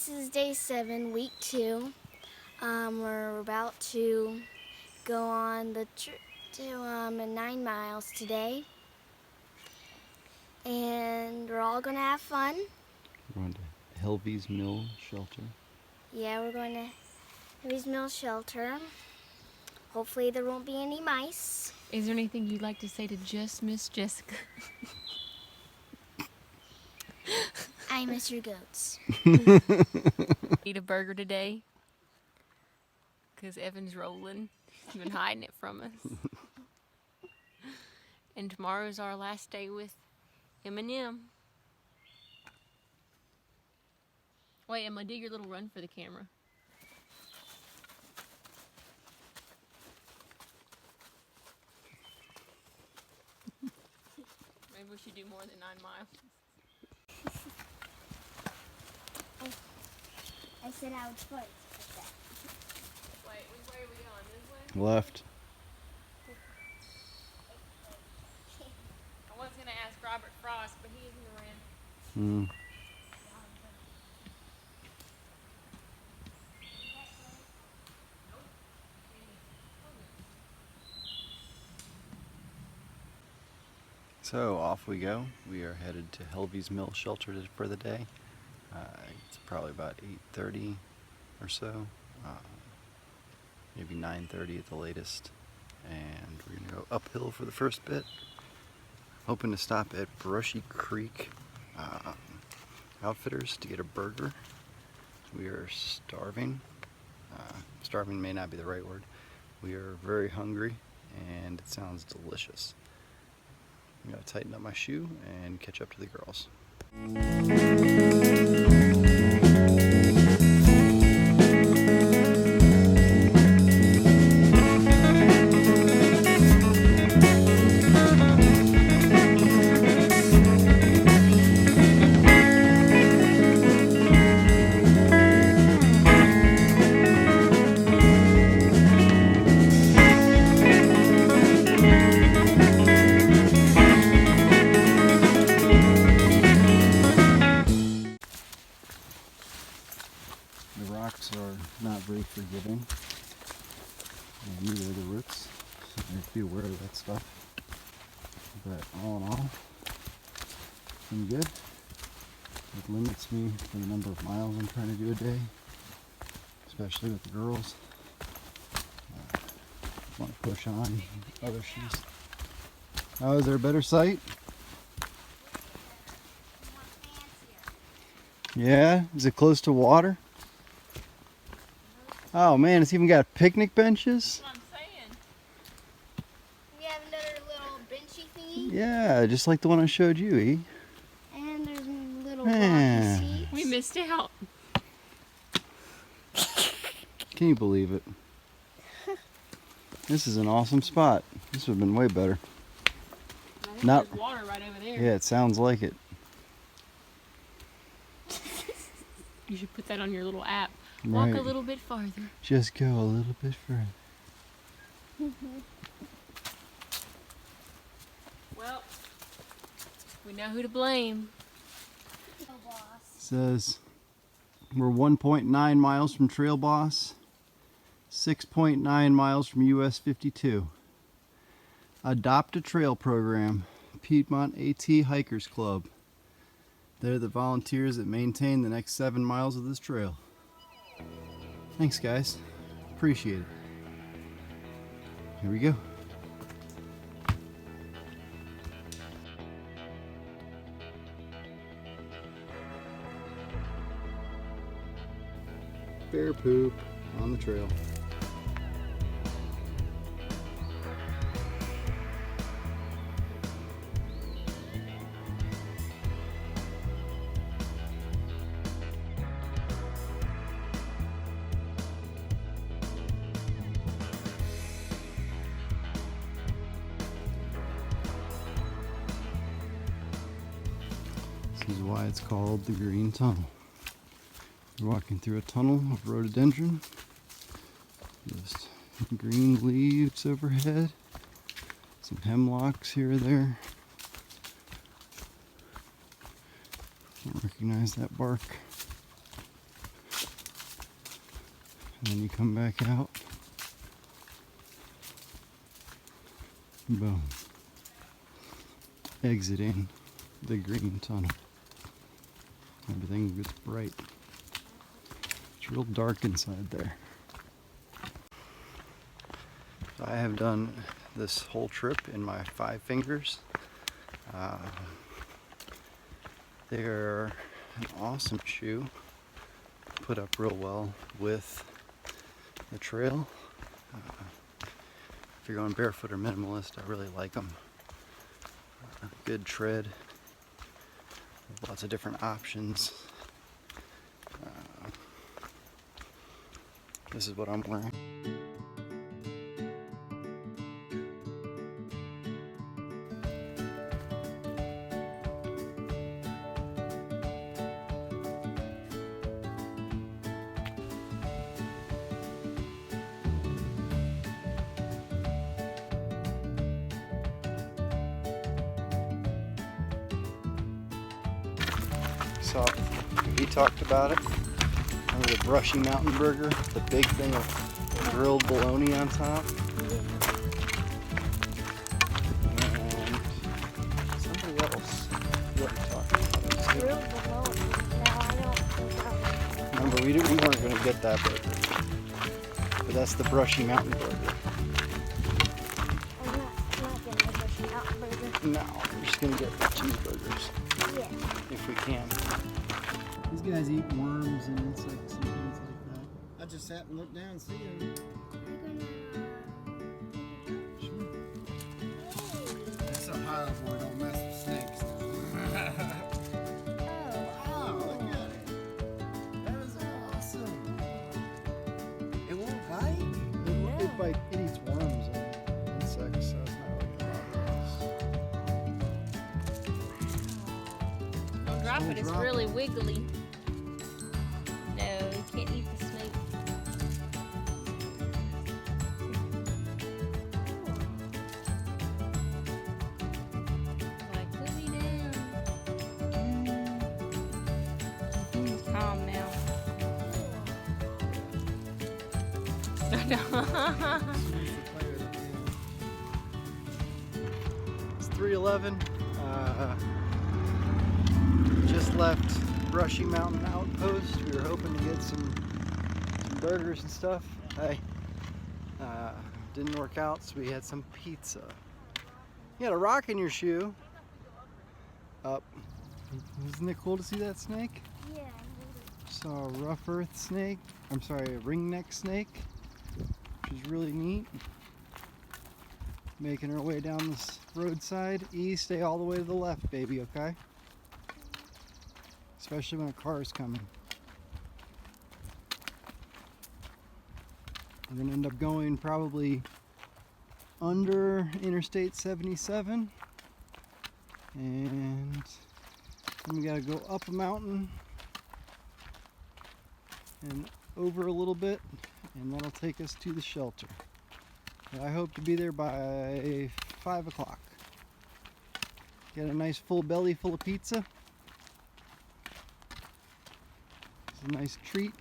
This is day 7, week 2. We're about to go on the trip to 9 miles today, and we're all gonna have fun. We're going to Helvy's Mill Shelter. Yeah, we're going to Henry's Mill Shelter. Hopefully there won't be any mice. Is there anything you'd like to say to just Miss Jessica? I miss your goats. Eat a burger today? Because Evan's rolling. He's been hiding it from us. And tomorrow's our last day with Eminem. Wait, Emma, do your little run for the camera. Maybe we should do more than 9 miles. I said I would fight with that. Wait, which way are we going? This way? Left. I was going to ask Robert Frost, but he isn't around. So off we go. We are headed to Helvy's Mill Shelter for the day. It's probably about 8:30 or so, maybe 9:30 at the latest. And we're gonna go uphill for the first bit. Hoping to stop at Brushy Creek Outfitters to get a burger. We are starving. Starving may not be the right word. We are very hungry and it sounds delicious. I'm gonna tighten up my shoe and catch up to the girls. The rocks are not very forgiving, and neither are the roots, so I have to be aware of that stuff. But all in all, I'm good. It limits me for the number of miles I'm trying to do a day, especially with the girls. Want to push on other shoes. Oh, is there a better site? Yeah, is it close to water? Oh man, it's even got picnic benches. That's what I'm saying. We have another little benchy thingy. Yeah, just like the one I showed you, E. And there's a little Man. rocky seats. We missed out. Can you believe it? This is an awesome spot. This would have been way better. I think Not- there's water right over there. Yeah, it sounds like it. You should put that on your little app. Right. Walk a little bit farther. Just go a little bit further. Well, we know who to blame. Oh, boss. Says we're 1.9 miles from Trail Boss, 6.9 miles from US 52. Adopt a Trail program, Piedmont AT Hikers Club. They're the volunteers that maintain the next 7 miles of this trail. Thanks, guys. Appreciate it. Here we go. Bear poop on the trail. This is why it's called the Green Tunnel. We're walking through a tunnel of rhododendron. Just green leaves overhead. Some hemlocks here or there. Don't recognize that bark. And then you come back out. Boom. Exiting the green tunnel. Everything gets bright. It's real dark inside there. I have done this whole trip in my 5 fingers. They're an awesome shoe. Put up real well with the trail. If you're going barefoot or minimalist, I really like them. Good tread. Lots of different options. This is what I'm wearing. So he talked about it. Remember the Brushy Mountain Burger, the big thing of grilled bologna on top. And somebody else what he talked about. Grilled bologna. No, I don't think I Remember, we weren't going to get that burger, but that's the Brushy Mountain Burger. I'm not getting the Brushy Mountain Burger. No, we're just going to get cheeseburgers Yeah. if we can. These guys eat worms and insects and things like that. I just sat and looked down and see him. That's a high boy, don't mess with snakes. Oh, look at it. That is awesome. It won't bite? It eats worms and insects, so it's not really a Don't drop it, it's drop it. really wiggly. No, you can't eat the snake. Like, put me down. He's calm now. It's 3:11. Just left Brushy Mountain Outpost. We were hoping to get some burgers and stuff. Hey, didn't work out, so we had some pizza. You had a rock in your shoe. Up. Isn't it cool to see that snake? Yeah. Saw a rough earth snake. I'm sorry, a ringneck snake, which is really neat. Making our way down this roadside. Stay all the way to the left, baby, okay? Especially when a car is coming. We're gonna end up going probably under Interstate 77. And then we gotta go up a mountain and over a little bit, and that'll take us to the shelter. But I hope to be there by 5 o'clock. Get a nice full belly full of pizza. It's a nice treat.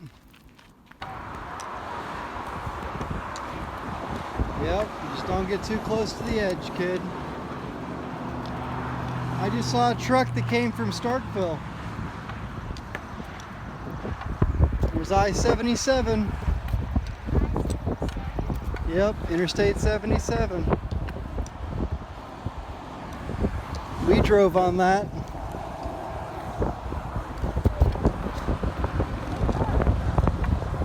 Yep, just don't get too close to the edge, kid. I just saw a truck that came from Starkville. There's I-77. Yep, Interstate 77. We drove on that.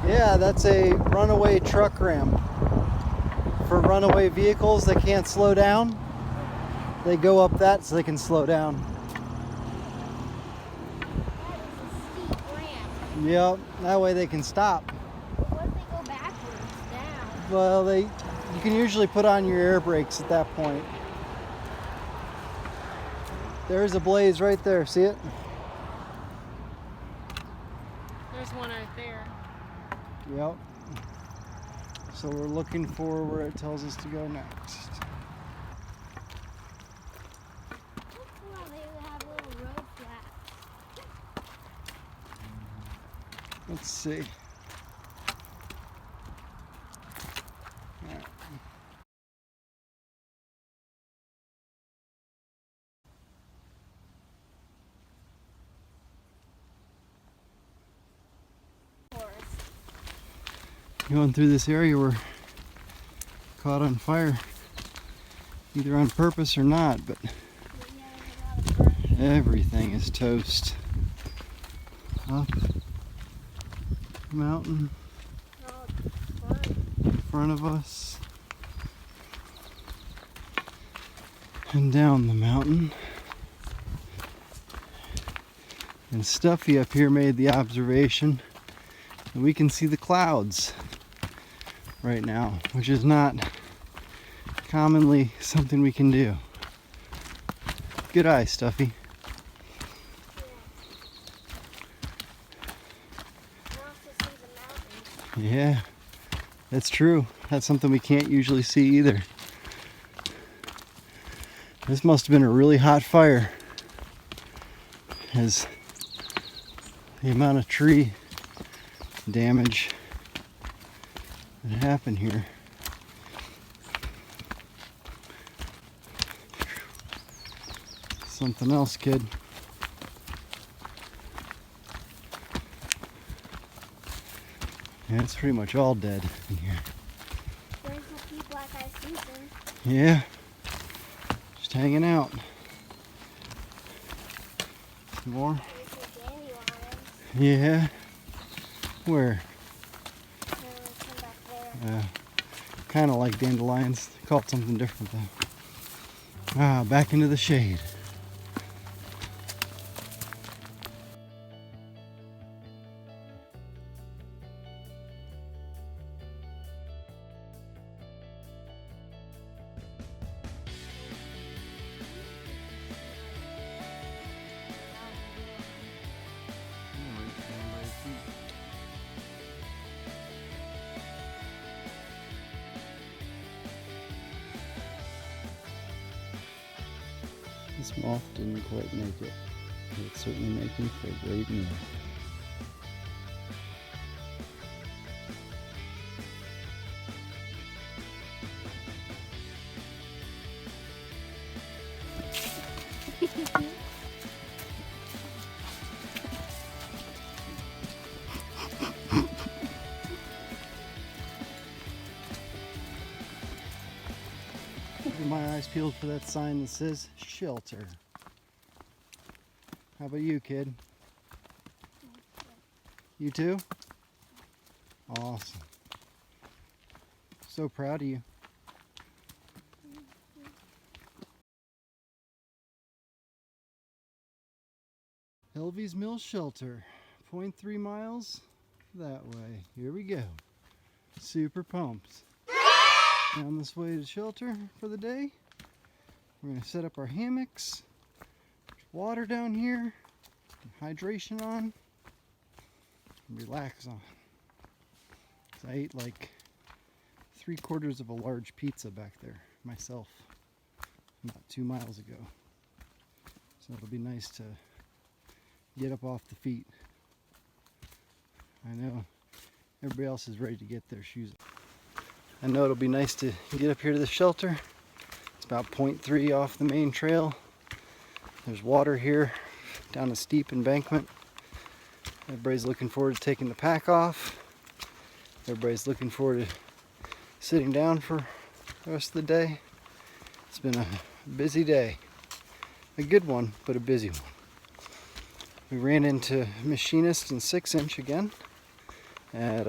Yeah, that's a runaway truck ramp. For runaway vehicles that can't slow down, they go up that so they can slow down. That is a steep ramp. Yep, that way they can stop. But what if they go backwards down? Well, you can usually put on your air brakes at that point. There's a blaze right there, see it? There's one right there. Yep. So we're looking for where it tells us to go next. Well, they have little road flags. Let's see. Going through this area we're caught on fire, either on purpose or not, but everything is toast. Up the mountain in front of us and down the mountain. And Stuffy up here made the observation that we can see the clouds right now, which is not commonly something we can do. Good eye, Stuffy. Yeah, that's true. That's something we can't usually see either. This must have been a really hot fire, as the amount of tree damage that happened here. Something else, kid. Yeah, it's pretty much all dead in here. There's a few black eyed Susan. Yeah, just hanging out. Some more? There's some dandelions. Yeah. Where? Some back there. Kind of like dandelions. They call it something different though. Back into the shade. This moth didn't quite make it, but it's certainly making for a great meal. My eyes peeled for that sign that says shelter. How about you, kid? You too? Awesome. So proud of you. Helvy's Mill Shelter, 0.3 miles that way. Here we go. Super pumped. Down this way to shelter for the day. We're going to set up our hammocks. There's water down here. Hydration on. And relax on. I ate like 3/4 of a large pizza back there myself about 2 miles ago. So it'll be nice to get up off the feet. I know everybody else is ready to get their shoes on. I know it'll be nice to get up here to the shelter. It's about 0.3 off the main trail. There's water here down a steep embankment. Everybody's looking forward to taking the pack off. Everybody's looking forward to sitting down for the rest of the day. It's been a busy day. A good one, but a busy one. We ran into Machinist and 6-inch again at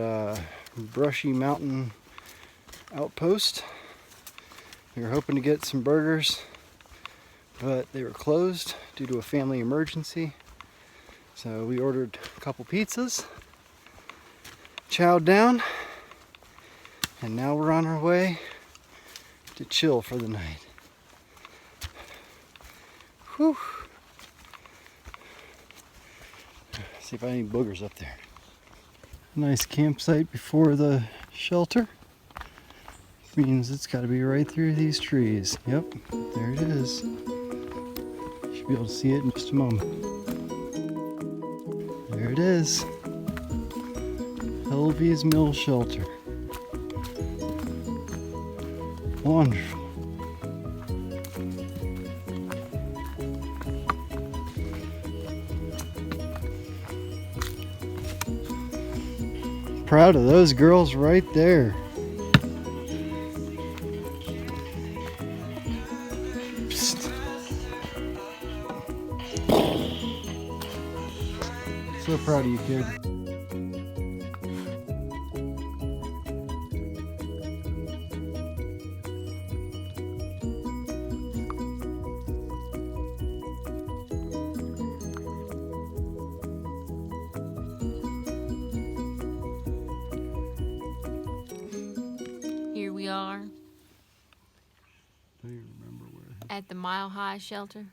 Brushy Mountain Outpost. We were hoping to get some burgers, but they were closed due to a family emergency. So we ordered a couple pizzas, chowed down, and now we're on our way to chill for the night. Whew. See if I have any boogers up there. Nice campsite before the shelter. Means it's got to be right through these trees. Yep, there it is. You should be able to see it in just a moment. There it is. Helvy's Mill Shelter. Wonderful. proud of those girls right there. Psst. So proud of you, kid. Here we are Do you remember where? at the Mile High Shelter.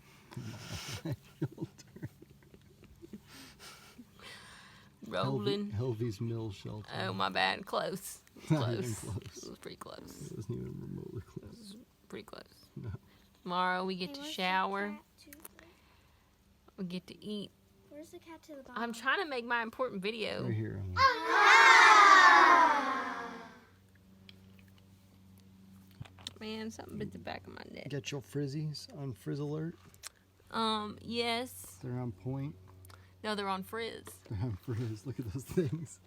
Rolling. Helvy's Mill Shelter. Oh, my bad. Close. Not even Close. close. It was pretty close. It wasn't even remotely close. Pretty close. No. Tomorrow we get to shower. We get to eat. Where's the cat to the bottom? I'm trying to make my important video. Right here. Man, something bit the back of my neck. Get your frizzies on Frizz Alert. Yes. They're on point. No, they're on Frizz. They're on Frizz. Look at those things.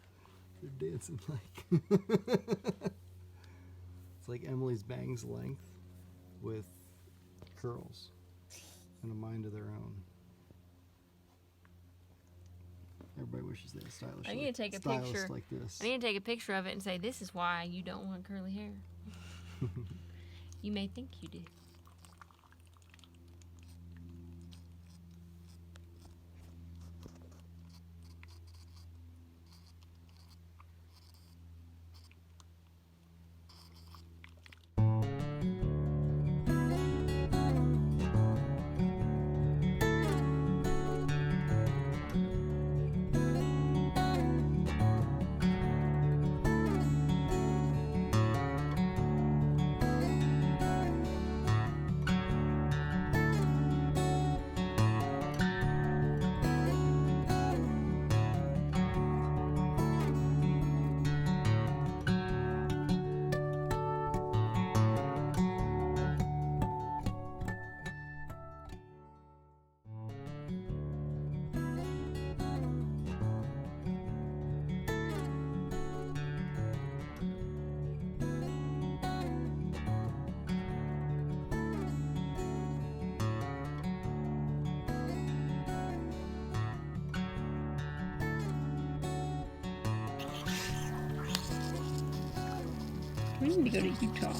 They're dancing like. It's like Emily's bangs length with curls and a mind of their own. Everybody wishes they had stylish. I need to take a stylists picture. like this. I need to take a picture of it and say, this is why you don't want curly hair. You may think you do. We need to go to Utah.